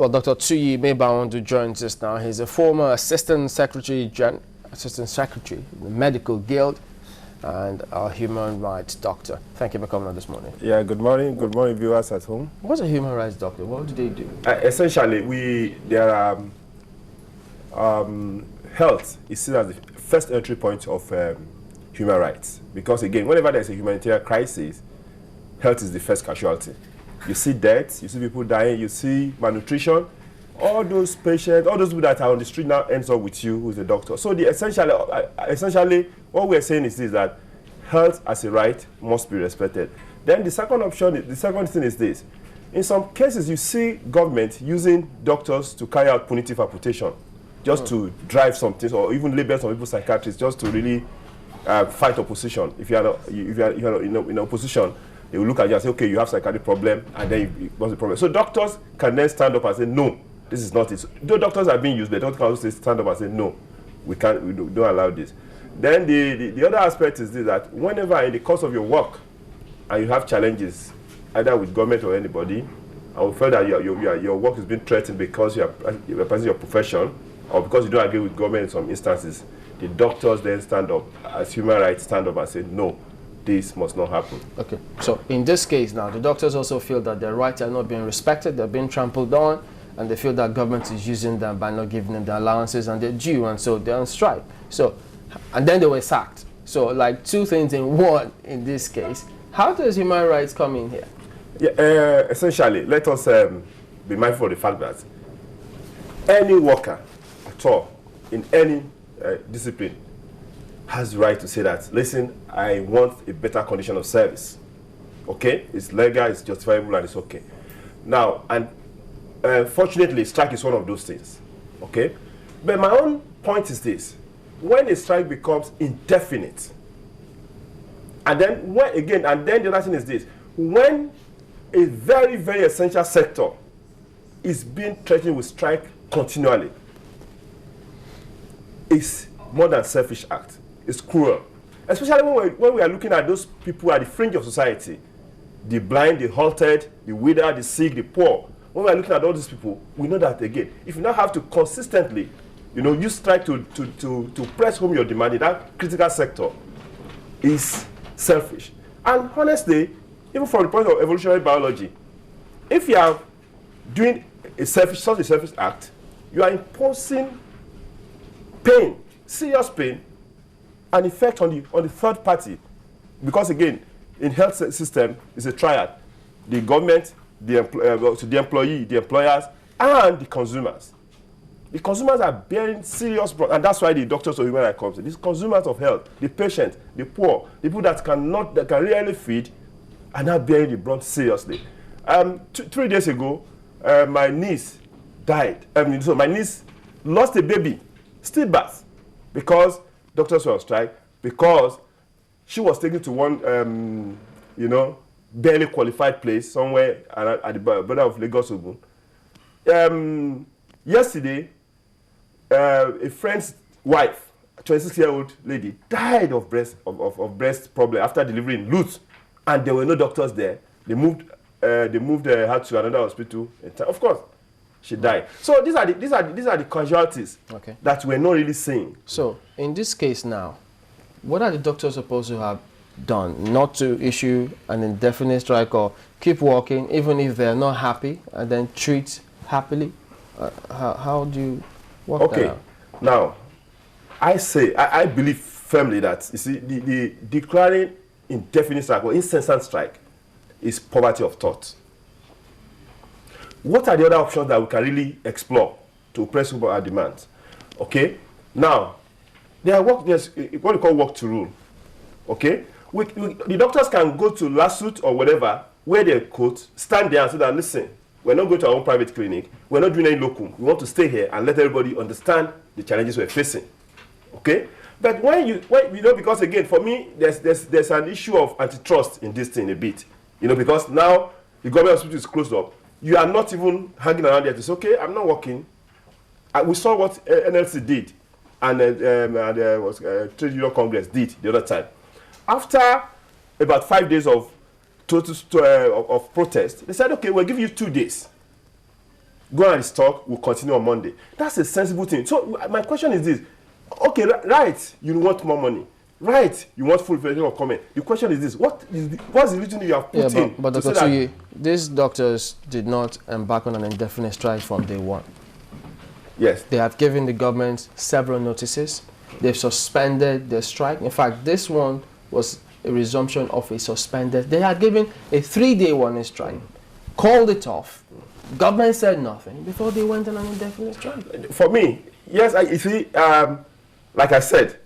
Well, Dr. Tuyi Mebawondu joins us now. He's a former Assistant Secretary of the Medical Guild and a human rights doctor. Thank you for coming on this morning. Yeah, good morning. Good morning, viewers at home. What's a human rights doctor? What do they do? Essentially, health is seen as the first entry point of human rights. Because again, whenever there's a humanitarian crisis, health is the first casualty. You see deaths, you see people dying, you see malnutrition. All those patients, all those people that are on the street now ends up with you, who's a doctor. So essentially, what we're saying is this, that health as a right must be respected. Then the second thing is this. In some cases, you see government using doctors to carry out punitive amputation, just to drive some things, or even label some people psychiatrists, just to really fight opposition. If you are in opposition, they will look at you and say, okay, you have psychiatric problem, and then what's the problem? So doctors can then stand up and say, no, this is not it. Though doctors are being used, but doctors can also stand up and say, no, we don't allow this. Then the other aspect is this, that whenever in the course of your work, and you have challenges, either with government or anybody, I will feel that your work is being threatened because you are practicing your profession, or because you don't agree with government in some instances, the doctors then stand up, as human rights stand up and say, no, this must not happen. Okay, so in this case now, the doctors also feel that their rights are not being respected, they're being trampled on, and they feel that government is using them by not giving them the allowances and they're due, and so they're on strike. So, and then they were sacked. So like two things in one in this case. How does human rights come in here? Yeah, essentially, let us be mindful of the fact that any worker at all, in any discipline, has the right to say that, listen, I want a better condition of service. Okay? It's legal, it's justifiable, and it's okay. Now, and fortunately, strike is one of those things. Okay? But my own point is this. When a strike becomes indefinite, and then the other thing is this. When a very, very essential sector is being threatened with strike continually, it's more than selfish act. It's cruel. Especially when we are looking at those people at the fringe of society, the blind, the halted, the withered, the sick, the poor. When we are looking at all these people, we know that again, if you now have to consistently, use strike to press home your demand in that critical sector, is selfish. And honestly, even from the point of evolutionary biology, if you are doing such a selfish act, you are imposing pain, serious pain, an effect on the third party. Because again, in health system, it's a triad. The government, the employee, the employers, and the consumers. The consumers are bearing serious, and that's why the doctors of human rights comes in. These consumers of health, the patient, the poor, the people that can rarely feed, are now bearing the brunt seriously. 3 days ago, my niece died. So my niece lost a baby, stillbirth, because doctors were on strike, because she was taken to one, barely qualified place somewhere at the border of Lagos, Ogun. Yesterday, a friend's wife, a 26-year-old lady, died of breast problem after delivery in Lut, and there were no doctors there. They moved her to another hospital. Of course, she died. So these are the casualties that we're not really seeing. So in this case now, what are the doctors supposed to have done? Not to issue an indefinite strike or keep working even if they're not happy, and then treat happily? How do you work that out? Now, I believe firmly that, you see, the declaring indefinite strike or incessant strike is poverty of thought. What are the other options that we can really explore to press our demands? Okay? Now, there's what we call work to rule. Okay? The doctors can go to lawsuit or whatever, where they quote, stand there and say that, listen, we're not going to our own private clinic, we're not doing any locum, we want to stay here and let everybody understand the challenges we're facing. Okay? But because again, for me, there's an issue of antitrust in this thing a bit. Because now the government hospital is closed up. You are not even hanging around there to say, okay, I'm not working. We saw what NLC did and Trade Union Congress did the other time. After about 5 days of protest, they said, okay, we'll give you 2 days. go on stock, we'll continue on Monday. That's a sensible thing. So my question is this. Okay, right, you want more money. Right, you want full freedom of comment. The question is this: what's the reason you have put in? But Dr. Tuyi, these doctors did not embark on an indefinite strike from day one. Yes. They have given the government several notices. They've suspended their strike. In fact, this one was a resumption of a suspended. They had given a 3-day warning strike, called it off. Government said nothing before they went on an indefinite strike. For me, yes, you see, like I said,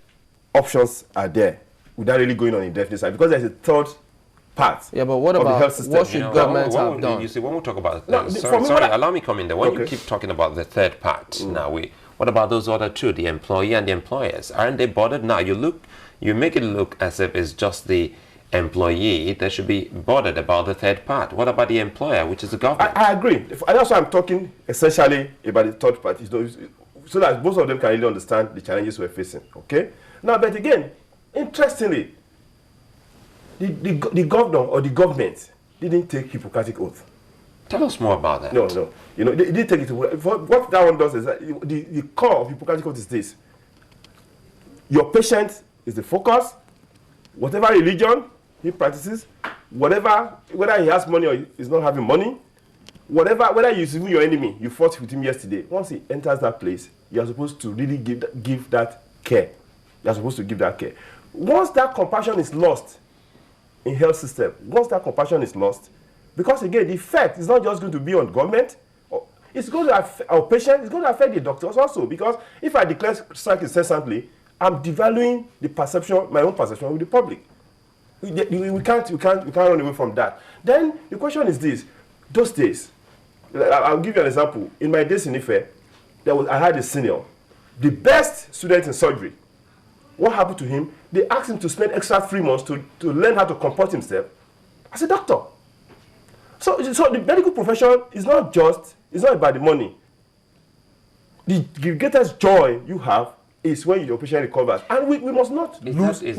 options are there without really going on indefinite strike because there's a third part. Yeah, but what about what should government have done? You see, when we talk about sorry, allow me come in there. When you keep talking about the third part, now what about those other two, the employee and the employers? Aren't they bothered now? You make it look as if it's just the employee that should be bothered about the third part. What about the employer, which is the government? I agree. That's why I'm talking essentially about the third part, so that both of them can really understand the challenges we're facing. Okay. Now, but again, interestingly, the governor or the government didn't take Hippocratic oath. Tell us more about that. No. They didn't take it. What that one does is that the core of Hippocratic oath is this: your patient is the focus. Whatever religion he practices, whether he has money or he's not having money, whether he's even your enemy, you fought with him yesterday. Once he enters that place, you are supposed to really give that care. You are supposed to give that care. Once that compassion is lost in health system, because again, the effect is not just going to be on government, it's going to affect our patients, it's going to affect the doctors also, because if I declare strike incessantly, I'm devaluing my own perception with the public. We can't run away from that. Then the question is this: those days, I'll give you an example. In my days in Ife, I had a senior, the best student in surgery. What happened to him? They asked him to spend extra 3 months to learn how to comport himself as a doctor. So the medical profession is not about the money. The greatest joy you have is when your patient recovers. And we must not lose that. Is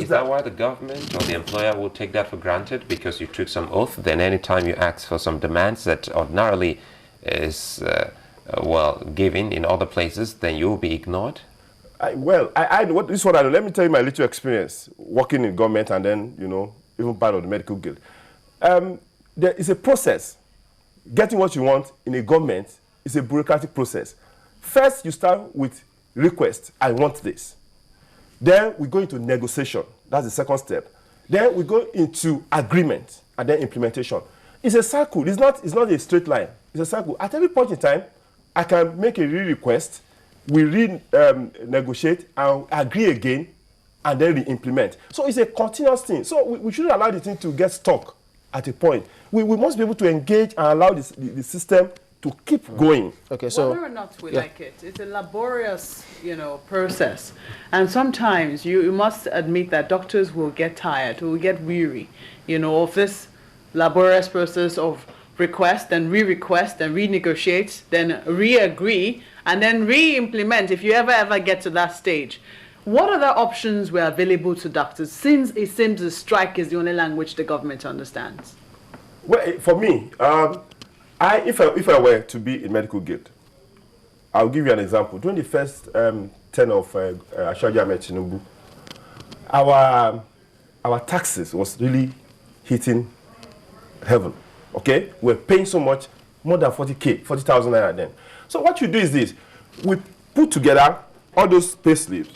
that why the government or the employer will take that for granted? Because you took some oath, then anytime you ask for some demands that ordinarily is, given in other places, then you will be ignored? This is what I know. Let me tell you my little experience working in government and then, even part of the medical guild. There is a process. Getting what you want in a government is a bureaucratic process. First, you start with request. I want this. Then we go into negotiation. That's the second step. Then we go into agreement and then implementation. It's a cycle. It's not a straight line. It's a cycle. At every point in time, I can make a request. We negotiate and agree again, and then re-implement. So it's a continuous thing. So we shouldn't allow the thing to get stuck at a point. We must be able to engage and allow the system to keep going. Okay, so whether or not we like it, it's a laborious, process. And sometimes you must admit that doctors will get tired, will get weary, of this laborious process of request and re-request and renegotiate, then re-agree, and then re-implement if you ever get to that stage. What other options were available to doctors, since it seems the strike is the only language the government understands? Well, for me, if I were to be in medical guild, I'll give you an example. During the first term of Ashwaji Ahmed Tinubu, our taxes was really hitting heaven. Okay, we're paying so much, more than 40,000 naira then. So what you do is this: we put together all those pay slips.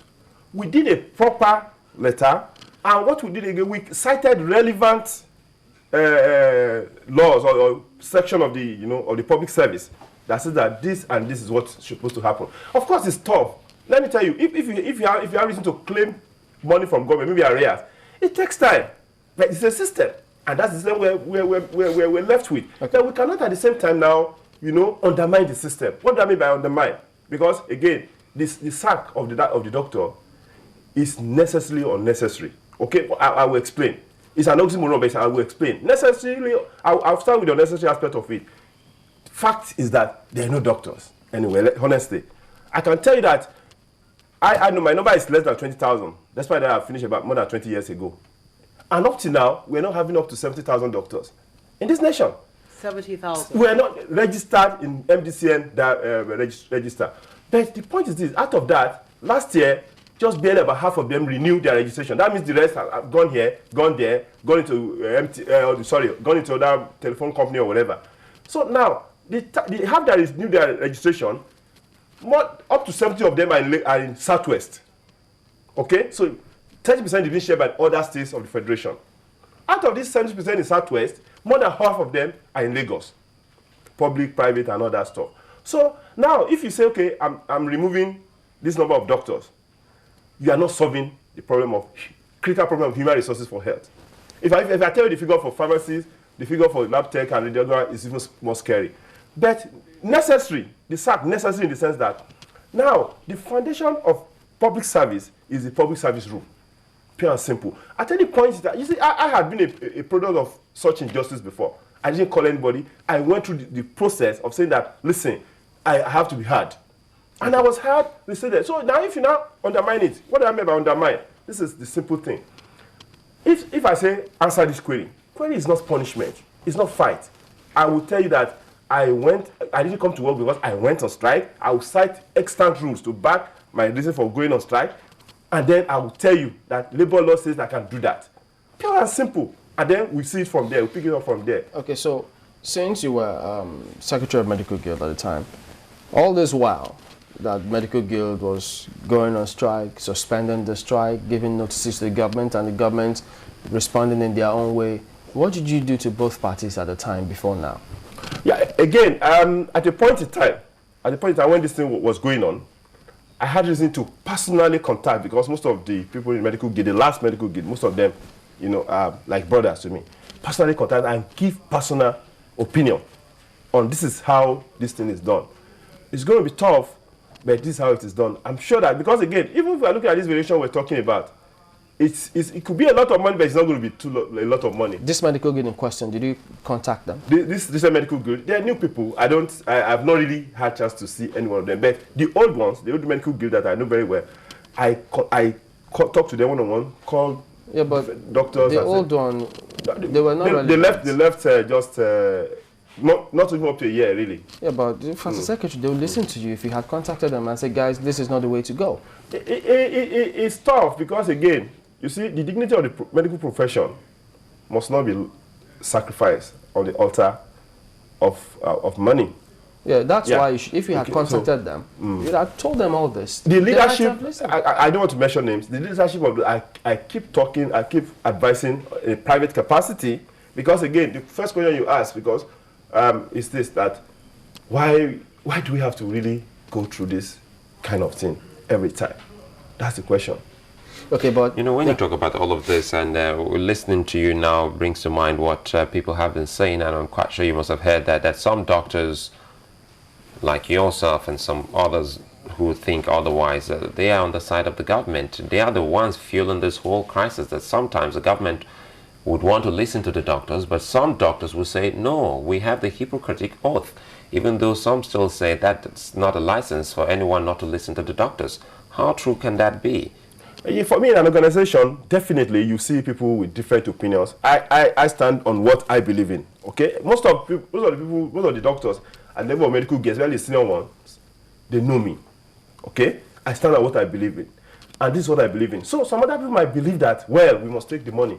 We did a proper letter, and what we did again, we cited relevant laws or section of the of the public service that says that this and this is what's supposed to happen. Of course, it's tough. Let me tell you, if you have reason to claim money from government, maybe arrears, it takes time. But it's a system, and that's the system we're left with. Okay. Then we cannot at the same time now, undermine the system. What do I mean by undermine? Because again, the sack of the doctor is necessarily unnecessary. Okay, I will explain. It's an oxymoron, but I will explain. Necessarily, I'll start with the unnecessary aspect of it. Fact is that there are no doctors. Anyway, honestly, I can tell you that I know my number is less than 20,000. That's why I finished about more than 20 years ago. And up to now, we're not having up to 70,000 doctors in this nation. 70,000. We are not registered in MDCN register. But the point is this: out of that, last year, just barely about half of them renewed their registration. That means the rest have gone here, gone there, gone into gone into other telephone company or whatever. So now they have that renewed their registration. Up to 70 of them are in Southwest. Okay, so 30% didn't share by other states of the federation. Out of these 70% in Southwest, more than half of them are in Lagos, public, private, and all that stuff. So now, if you say, okay, I'm removing this number of doctors, you are not solving the critical problem of human resources for health. If I tell you the figure for pharmacies, the figure for lab tech and radiographer is even more scary. But necessary, the SAC necessary in the sense that now the foundation of public service is the public service rule. Pure and simple. At any point that, you see, I had been a product of such injustice before. I didn't call anybody. I went through the process of saying that, listen, I have to be heard. And I was heard, they said that. So now if you now undermine it, what do I mean by undermine? This is the simple thing. If I say, answer this query is not punishment. It's not fight. I will tell you that I didn't come to work because I went on strike. I will cite extant rules to back my reason for going on strike. And then I will tell you that labor law says I can do that. Pure and simple. And then we see it from there. We pick it up from there. Okay, so since you were Secretary of Medical Guild at the time, all this while that Medical Guild was going on strike, suspending the strike, giving notices to the government, and the government responding in their own way, what did you do to both parties at the time before now? Yeah, again, at a point in time when this thing was going on, I had reason to personally contact, because most of the people in Medical Guild, the last Medical Guild, most of them, you know, are like brothers to me. Personally contact and give personal opinion on this is how this thing is done. It's going to be tough, but this is how it is done. I'm sure that, because again, even if we are looking at this variation we're talking about, it could be a lot of money, but it's not going to be a lot of money. This Medical Guild in question, did you contact them? This Medical Guild, they are new people. I've not really had a chance to see any one of them. But the old ones, the old Medical Guild that I know very well, I talked to them one-on-one, called doctors. The old one, they were not relevant. They left just not even up to a year, really. Yeah, but as a secretary, they will listen to you if you had contacted them and said, guys, this is not the way to go. It's tough because, again, you see, the dignity of the medical profession must not be sacrificed on the altar of money. Yeah, that's why if you had contacted them, you'd have told them all this. The leadership, I don't want to mention names, the leadership of I keep talking, I keep advising in a private capacity, because, again, the first question you ask, because is this, that why do we have to really go through this kind of thing every time? That's the question. Okay, but you know, when you talk about all of this, and we're listening to you now, brings to mind what people have been saying, and I'm quite sure you must have heard that some doctors, like yourself and some others who think otherwise, they are on the side of the government. They are the ones fueling this whole crisis, that sometimes the government would want to listen to the doctors, but some doctors will say, no, we have the Hippocratic Oath, even though some still say that it's not a license for anyone not to listen to the doctors. How true can that be? For me, in an organization, definitely you see people with different opinions. I stand on what I believe in. Okay, most of the doctors at level of medical guests, especially the senior ones, they know me. Okay, I stand on what I believe in, and this is what I believe in. So some other people might believe that, well, we must take the money.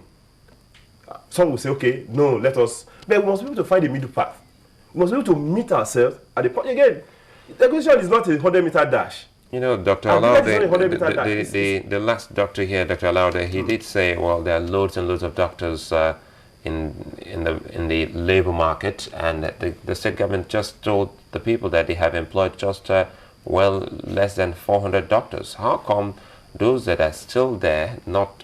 Some will say, okay, no, let us. But we must be able to find a middle path. We must be able to meet ourselves at the point. Again, the question is not a 100-meter dash. You know, Dr. Alaude, the last doctor here, Dr. Alaude, he did say, well, there are loads and loads of doctors in the labor market, and the state government just told the people that they have employed just, less than 400 doctors. How come those that are still there, not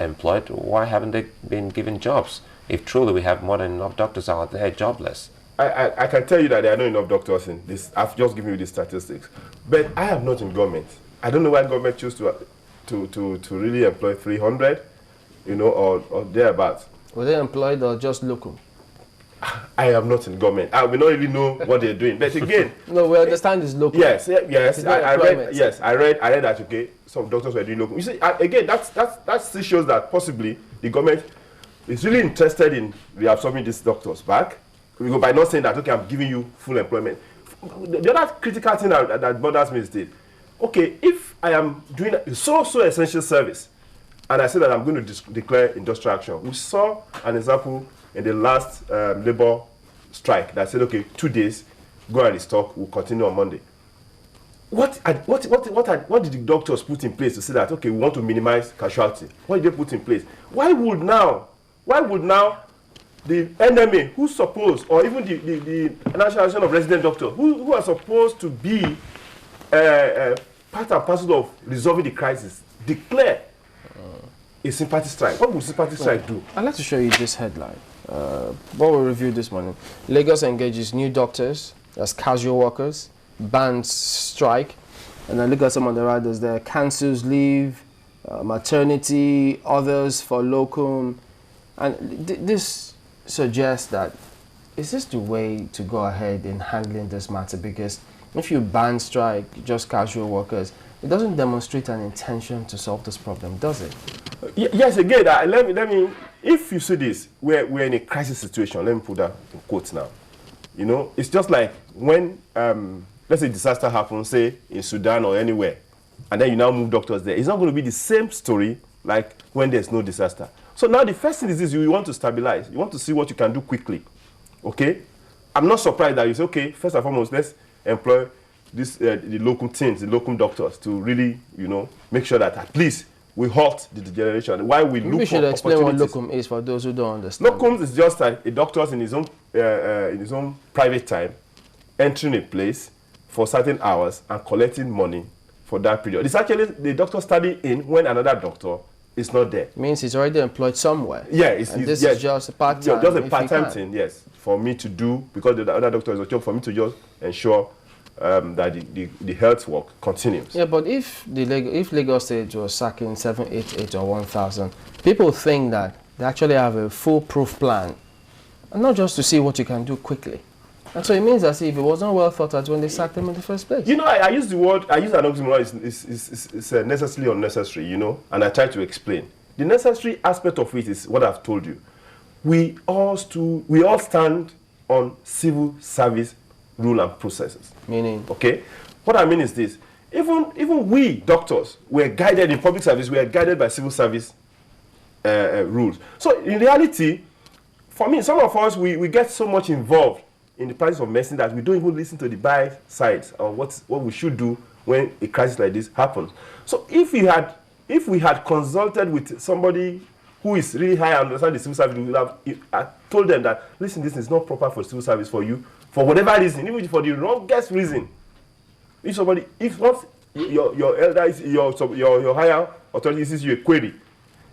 employed, why haven't they been given jobs? If truly we have more than enough doctors out there jobless. I can tell you that there are not enough doctors in this. I've just given you the statistics. But I am not in government. I don't know why government choose to really employ 300, you know, or thereabouts. Were they employed or just local? I am not in government. I will not really know what they're doing. But again, no, we understand it's local. Yes. I read that, okay, some doctors were doing local. You see, again, that still shows that possibly the government is really interested in reabsorbing these doctors back, by not saying that, okay, I'm giving you full employment. The other critical thing that bothers me is this. Okay, if I am doing so essential service, and I say that I'm going to declare industrial action. We saw an example in the last labor strike that said, okay, 2 days, go and restock, we'll continue on Monday. What did the doctors put in place to say that, okay, we want to minimize casualty? What did they put in place? Why would now the NMA, who's supposed, or even the National Association of Resident Doctors, who are supposed to be part and parcel of resolving the crisis, declare a sympathy strike? What would sympathy strike do? I'd like to show you this headline. What we reviewed this morning. Lagos engages new doctors as casual workers, bans strike, and then look at some of the riders there. Cancels leave, maternity, others for locum. And this suggests that, is this the way to go ahead in handling this matter? Because if you ban strike, just casual workers, it doesn't demonstrate an intention to solve this problem, does it? Yes, again, let me, if you see this, we're in a crisis situation, let me put that in quotes now. You know, it's just like when, let's say disaster happens, say in Sudan or anywhere, and then you now move doctors there. It's not going to be the same story like when there's no disaster. So now the first thing is this, you want to stabilize. You want to see what you can do quickly, okay? I'm not surprised that you say, okay, first and foremost, let's employ this, the locum teams, the locum doctors to really, you know, make sure that at least we halt the degeneration. Why we look for opportunities. We should explain what locum is for those who don't understand. Locum is just like a doctor in his own private time, entering a place for certain hours and collecting money for that period. It's actually the doctor studying in when another doctor is not there. Means he's already employed somewhere. Yeah, this is just a part-time. Just a part-time thing, yes, for me to do, because the other doctor is a job for me to just ensure that the health work continues. Yeah, but if Lagos State was sacking 788 or 1,000, people think that they actually have a foolproof plan, and not just to see what you can do quickly. And so it means as if it wasn't well thought out when they sacked them in the first place. You know, I use an oxymoron, it's necessarily unnecessary, you know, and I try to explain. The necessary aspect of it is what I've told you. We all stand on civil service rule and processes. Meaning? Okay? What I mean is this. Even we, doctors, we're guided in public service, we are guided by civil service rules. So in reality, for me, some of us, we get so much involved in the practice of medicine that we don't even listen to the buy sides on what we should do when a crisis like this happens. So if we had consulted with somebody who is really high and understand the civil service, we would have told them that, listen, this is not proper for civil service for you, for whatever reason, even for the wrongest reason. If not your elders, your higher authority sees you a query,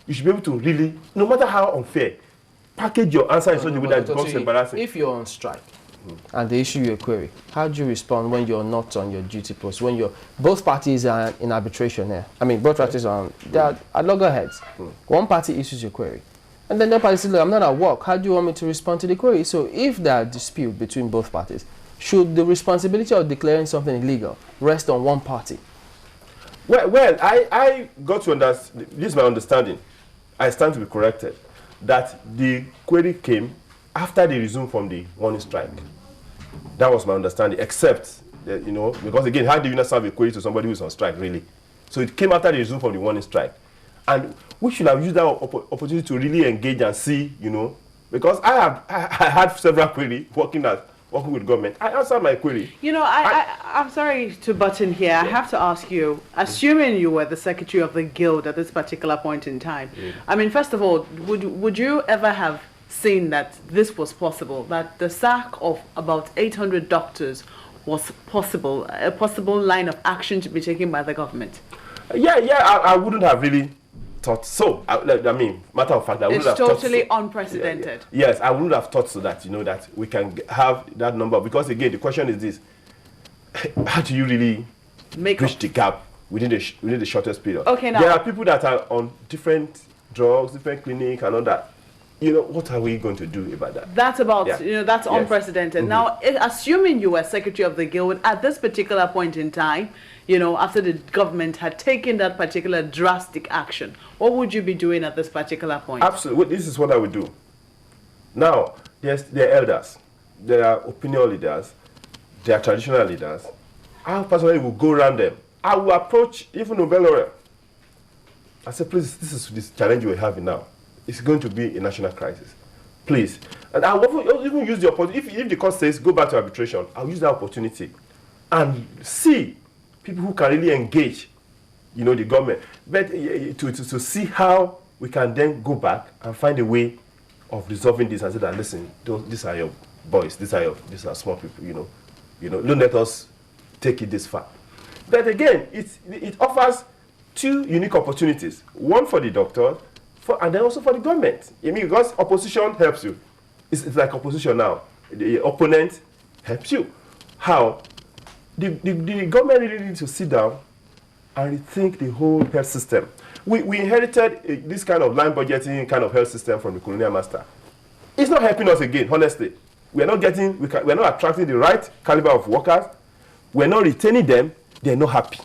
you should be able to really, no matter how unfair, package your answer in such a way that it becomes embarrassing. If you're on strike and they issue you a query, how do you respond when you're not on your duty post, when both parties are in arbitration here? I mean, both parties are at loggerheads. One party issues your query, and then the other party says, look, I'm not at work. How do you want me to respond to the query? So if there are dispute between both parties, should the responsibility of declaring something illegal rest on one party? Well, I got to understand, this is my understanding, I stand to be corrected, that the query came after they resumed from the warning strike. That was my understanding, except, you know, because again, how do you not serve a query to somebody who's on strike, really? So it came after they resumed from the warning strike. And we should have used that opportunity to really engage and see, you know, because I had several queries working with government. I answered my query. You know, I'm sorry to butt in here. I have to ask you, assuming you were the secretary of the guild at this particular point in time, I mean, first of all, would you ever have seen that this was possible, that the sack of about 800 doctors was possible, a possible line of action to be taken by the government? I wouldn't have really thought so. I mean, matter of fact, I wouldn't have thought so. It's totally unprecedented. Yes, I wouldn't have thought so that, you know, that we can have that number. Because again, the question is this: how do you really bridge the gap within the shortest period? Okay, now there are people that are on different drugs, different clinics, and all that. You know, what are we going to do about that? That's that's unprecedented. Now, assuming you were secretary of the guild at this particular point in time, you know, after the government had taken that particular drastic action, what would you be doing at this particular point? Absolutely. This is what I would do. Now, they're elders. there are opinion leaders, there are traditional leaders. I personally will go around them. I will approach even Nobel. I say, please, this is this challenge we're having now. It's going to be a national crisis. Please. And I will even use the opportunity. If the court says go back to arbitration, I'll use that opportunity and see people who can really engage, you know, the government. But to see how we can then go back and find a way of resolving this and say that, listen, these are your boys, these are small people, you know, don't let us take it this far. But again, it offers two unique opportunities. One for the doctor, and then also for the government. I mean, because opposition helps you. It's like opposition now. The opponent helps you. How? The government really needs to sit down and rethink the whole health system. We inherited this kind of line budgeting kind of health system from the colonial master. It's not helping us again, honestly. We're not attracting the right caliber of workers. We're not retaining them. They're not happy.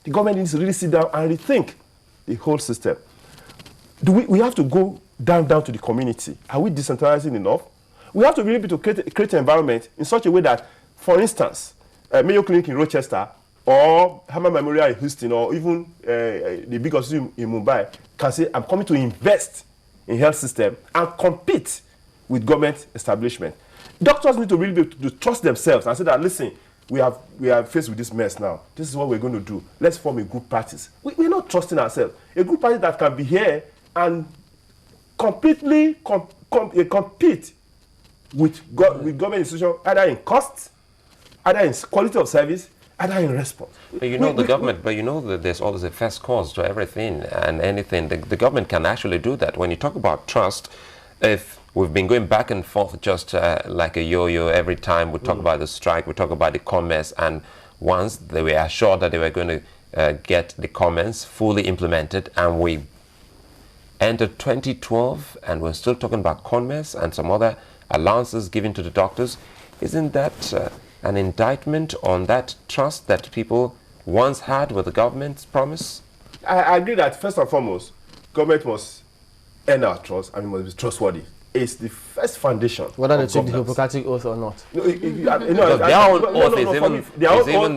The government needs to really sit down and rethink the whole system. We have to go down to the community. Are we decentralizing enough? We have to really be to create an environment in such a way that, for instance, Mayo Clinic in Rochester or Hammer Memorial in Houston or even the big hospital in Mumbai can say, I'm coming to invest in health system and compete with government establishment. Doctors need to really be to trust themselves and say that, listen, we are faced with this mess now. This is what we're going to do. Let's form a group practice. We're not trusting ourselves. A group practice that can be here and completely compete with government institutions, either in cost, either in quality of service, either in response. But you know that there's always a first cause to everything and anything. The government can actually do that. When you talk about trust, if we've been going back and forth just like a yo-yo every time we talk about the strike, we talk about the comments, and once they were assured that they were going to get the comments fully implemented, and we entered 2012 and we're still talking about comments and some other allowances given to the doctors, isn't that an indictment on that trust that people once had with the government's promise? I agree that first and foremost, government must earn our trust and we must be trustworthy. It's the first foundation. Whether they took the Hippocratic Oath or not. Their own oath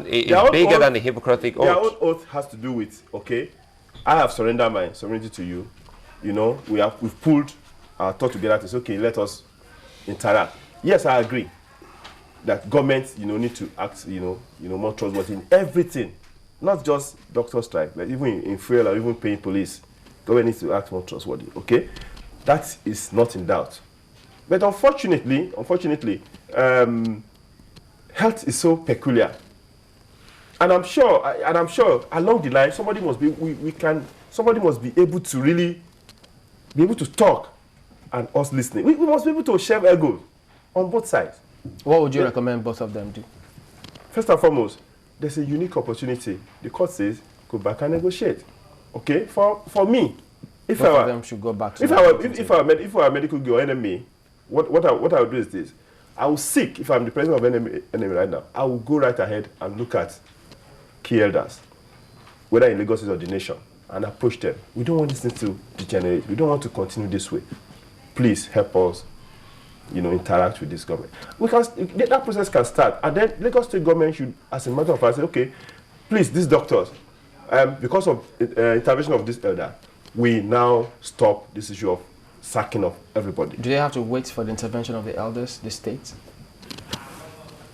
is bigger than the Hippocratic Oath. Their own oath has to do with, okay, I have surrendered my sovereignty to you. You know, we've pulled our thought together to say, okay, let us interact. Yes, I agree that government, need to act, more trustworthy in everything, not just doctor strike, but even in fuel or even paying police. Government needs to act more trustworthy. Okay, that is not in doubt. But unfortunately, health is so peculiar, and I'm sure along the line somebody must be able to really be able to talk and us listening. We must be able to share egos on both sides. What would you recommend both of them do? First and foremost, there's a unique opportunity. The court says go back and negotiate. Okay, for me, if both of them should go back. If I were medical girl enemy, what I would do is this: I will seek, if I'm the president of enemy right now, I will go right ahead and look at key elders, whether in Lagos or the nation, and approach them. We don't want this thing to degenerate. We don't want to continue this way. Please help us, interact with this government. That process can start, and then Lagos State government should, as a matter of fact, say, okay, please, these doctors, because of intervention of this elder, we now stop this issue of sacking of everybody. Do they have to wait for the intervention of the elders, the state?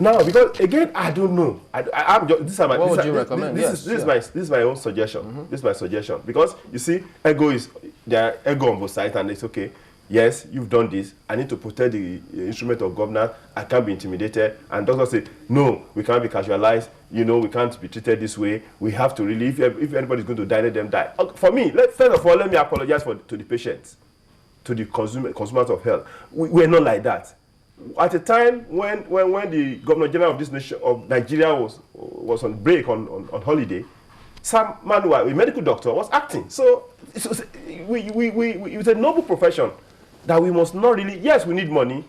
No, because again, I don't know. What would you recommend? This is my own suggestion. Mm-hmm. This is my suggestion, because you see, there are ego on both sides, and it's okay. Yes, you've done this. I need to protect the instrument of governance. I can't be intimidated. And doctors say, no, we can't be casualized. We can't be treated this way. We have to really, if anybody's going to die, let them die. For me, first of all, let me apologize to the patients, to the consumers of health. We're not like that. At a time when the Governor General of this nation, of Nigeria, was on break, on holiday, some man who was a medical doctor was acting. So it was a noble profession that we must not really, yes, we need money,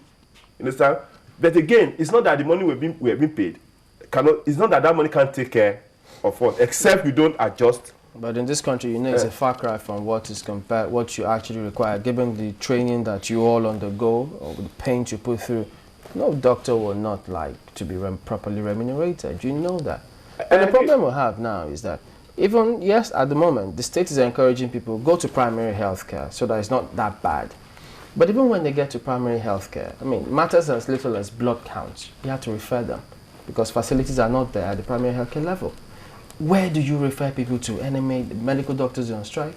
understand? But again, it's not that the money we're being paid, it's not that money can't take care of us, except we don't adjust. But in this country, it's a far cry from what you actually require, given the training that you all undergo, or the pain you put through No doctor will not like to be properly remunerated. You know that. And the problem we have now is that even, yes, at the moment, the state is encouraging people go to primary health care so that it's not that bad. But even when they get to primary health care, I mean, matters as little as blood counts, you have to refer them because facilities are not there at the primary health care level. Where do you refer people to? NMA, the medical doctors are on strike,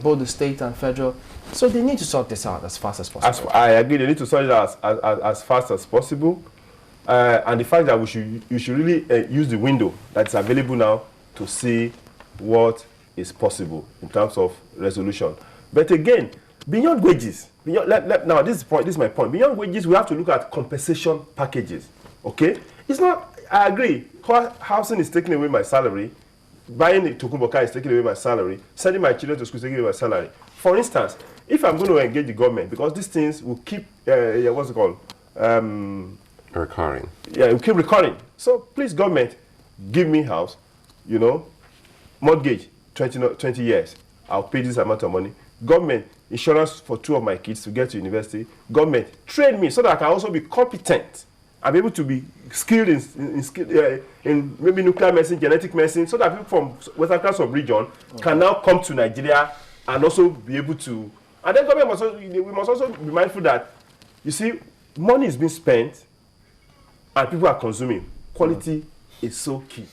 both the state and federal. So they need to sort this out as fast as possible. I agree, they need to sort it out as fast as possible. And the fact that you should really use the window that's available now to see what is possible in terms of resolution. But again, beyond wages, now this is my point. Beyond wages, we have to look at compensation packages. Okay, it's not. I agree. Housing is taking away my salary. Buying a tokumboka is taking away my salary. Sending my children to school is taking away my salary. For instance, if I'm going to engage the government, because these things will keep, what's it called? Recurring. Yeah, it will keep recurring. So please, government, give me house, mortgage, 20 years. I'll pay this amount of money. Government, insurance for 2 of my kids to get to university. Government, train me so that I can also be competent. I'm able to be skilled in maybe nuclear medicine, genetic medicine, so that people from Western class of region can now come to Nigeria and also be able to. And then government we must also be mindful that, you see, money is being spent and people are consuming. Quality is so key.